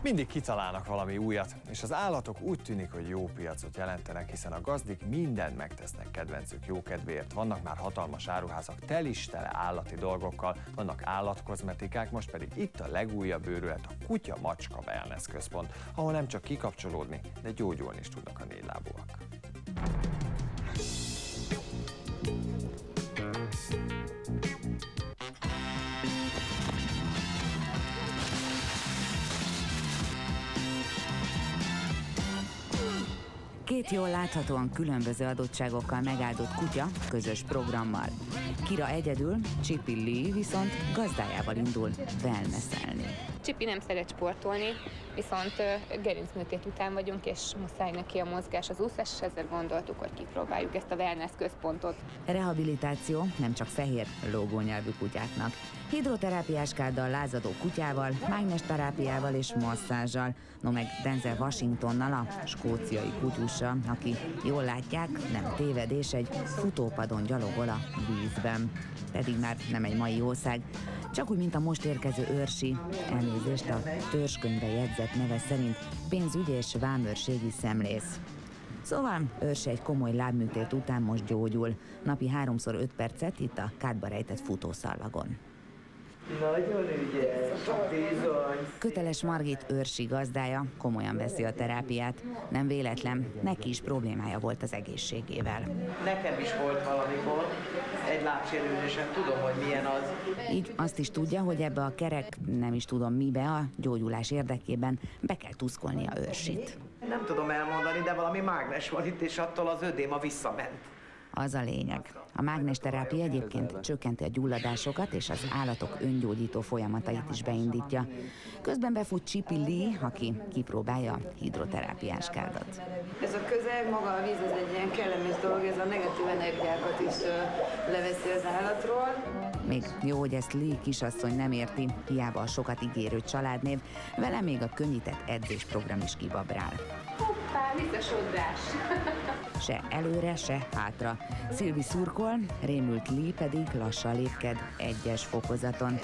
Mindig kitalálnak valami újat, és az állatok úgy tűnik, hogy jó piacot jelentenek, hiszen a gazdik mindent megtesznek kedvencük jókedvéért. Vannak már hatalmas áruházak tele állati dolgokkal, vannak állatkozmetikák, most pedig itt a legújabb őrület, a Kutya-Macska Wellness Központ, ahol nem csak kikapcsolódni, de gyógyulni is tudnak a négylábúak. Két jól láthatóan különböző adottságokkal megáldott kutya közös programmal. Kira egyedül, Chippy Lee viszont gazdájával indul wellnesselni. Chippy nem szeret sportolni, viszont gerincműtét után vagyunk, és muszáj neki a mozgás, az úszás, és ezzel gondoltuk, hogy kipróbáljuk ezt a wellness központot. Rehabilitáció nem csak fehér lógónyelvű kutyáknak. Hidroterápiás káddal lázadó kutyával, mágnesterápiával és masszázsal, no meg Denzel Washingtonnal, a skóciai kutyussal, aki jól látják, nem tévedés, egy futópadon gyalogol a vízben. Pedig már nem egy mai jószág, csak úgy, mint a most érkező őrsi, elnézést a törzskönyvbe jegyzett neve szerint pénzügyi és vámőrségi szemlész. Szóval őrsi egy komoly lábműtét után most gyógyul, napi 3x5 percet itt a kádba rejtett futószalagon. Nagyon ügyes, bizony. Köteles Margit őrsi gazdája komolyan veszi a terápiát. Nem véletlen, neki is problémája volt az egészségével. Nekem is volt valamikor egy lábsérülésem, tudom, hogy milyen az. Így azt is tudja, hogy ebbe a kerek, nem is tudom mibe, a gyógyulás érdekében be kell tuszkolnia őrsit. Nem tudom elmondani, de valami mágnes van itt, és attól az ödéma visszament. Az a lényeg. A mágnesterápia egyébként csökkenti a gyulladásokat és az állatok öngyógyító folyamatait is beindítja. Közben befut Chippy Lee, aki kipróbálja a hidroterápiás kádat. Ez a közeg, maga a víz, ez egy ilyen kellemes dolog, ez a negatív energiákat is leveszi az állatról. Még jó, hogy ezt Lee kisasszony nem érti, hiába a sokat ígérő családnév, vele még a könnyített edzésprogram is kibabrál. Hoppá, visszasodrás! Se előre, se hátra. Szilvi szurkol, rémült Lee pedig lassan lépked egyes fokozaton.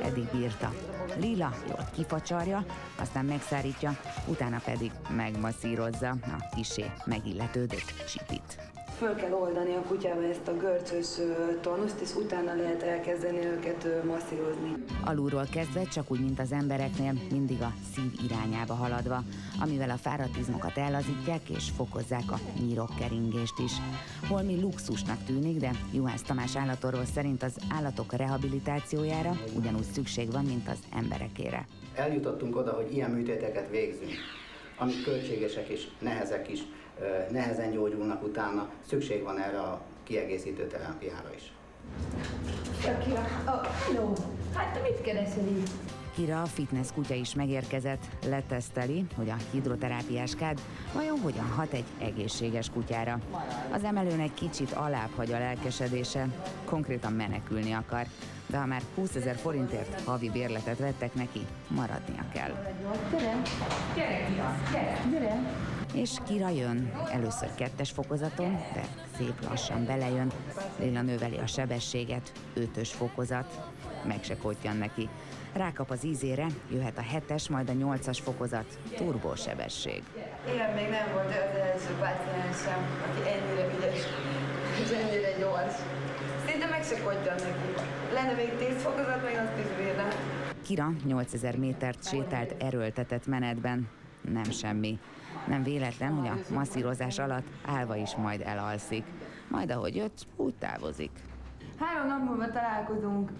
Eddig bírta. Lila jól kifacsarja, aztán megszárítja, utána pedig megmasszírozza a kissé megilletődött Chippyt. Föl kell oldani a kutyába ezt a görcsös tonuszt, és utána lehet elkezdeni őket masszírozni. Alulról kezdve, csak úgy, mint az embereknél, mindig a szív irányába haladva, amivel a fáradt izmokat ellazítják és fokozzák a nyirokkeringést is. Holmi luxusnak tűnik, de Juhász Tamás állatorvos szerint az állatok rehabilitációjára ugyanúgy szükség van, mint az emberekére. Eljutottunk oda, hogy ilyen műtéteket végzünk, amik költségesek és nehezek is, nehezen gyógyulnak utána, szükség van erre a kiegészítő terápiára is. Kira, hello! Hát te mit keresel itt? Kira, a fitness kutya is megérkezett, leteszteli, hogy a hidroterápiás kád vajon hogyan hat egy egészséges kutyára. Az emelőn egy kicsit alább hagy a lelkesedése, konkrétan menekülni akar, de ha már 20 000 forintért havi bérletet vettek neki, maradnia kell. Gyere! És Kira jön, először 2. fokozaton, de szép lassan belejön. Lila növeli a sebességet, 5. fokozat, meg se kottyan neki. Rákap az ízére, jöhet a 7., majd a 8. fokozat, turbósebesség. Igen, még nem volt az első páciensem, aki ennyire ügyes és ennyire gyors. Szinte meg se kottyan neki. Lenne még 10 fokozat, meg azt is bírna. Kira 8000 métert sétált erőltetett menetben. Nem semmi. Nem véletlen, hogy a masszírozás alatt állva is majd elalszik. Majd ahogy jött, úgy távozik. 3 nap múlva találkozunk.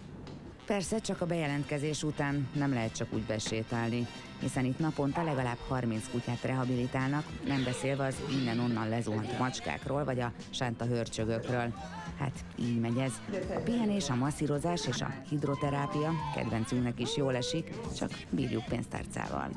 Persze csak a bejelentkezés után nem lehet csak úgy besétálni, hiszen itt naponta legalább 30 kutyát rehabilitálnak, nem beszélve az innen-onnan lezuhant macskákról vagy a sánta hörcsögökről. Hát így megy ez. A pihenés, a masszírozás és a hidroterápia kedvencünknek is jól esik, csak bírjuk pénztárcával.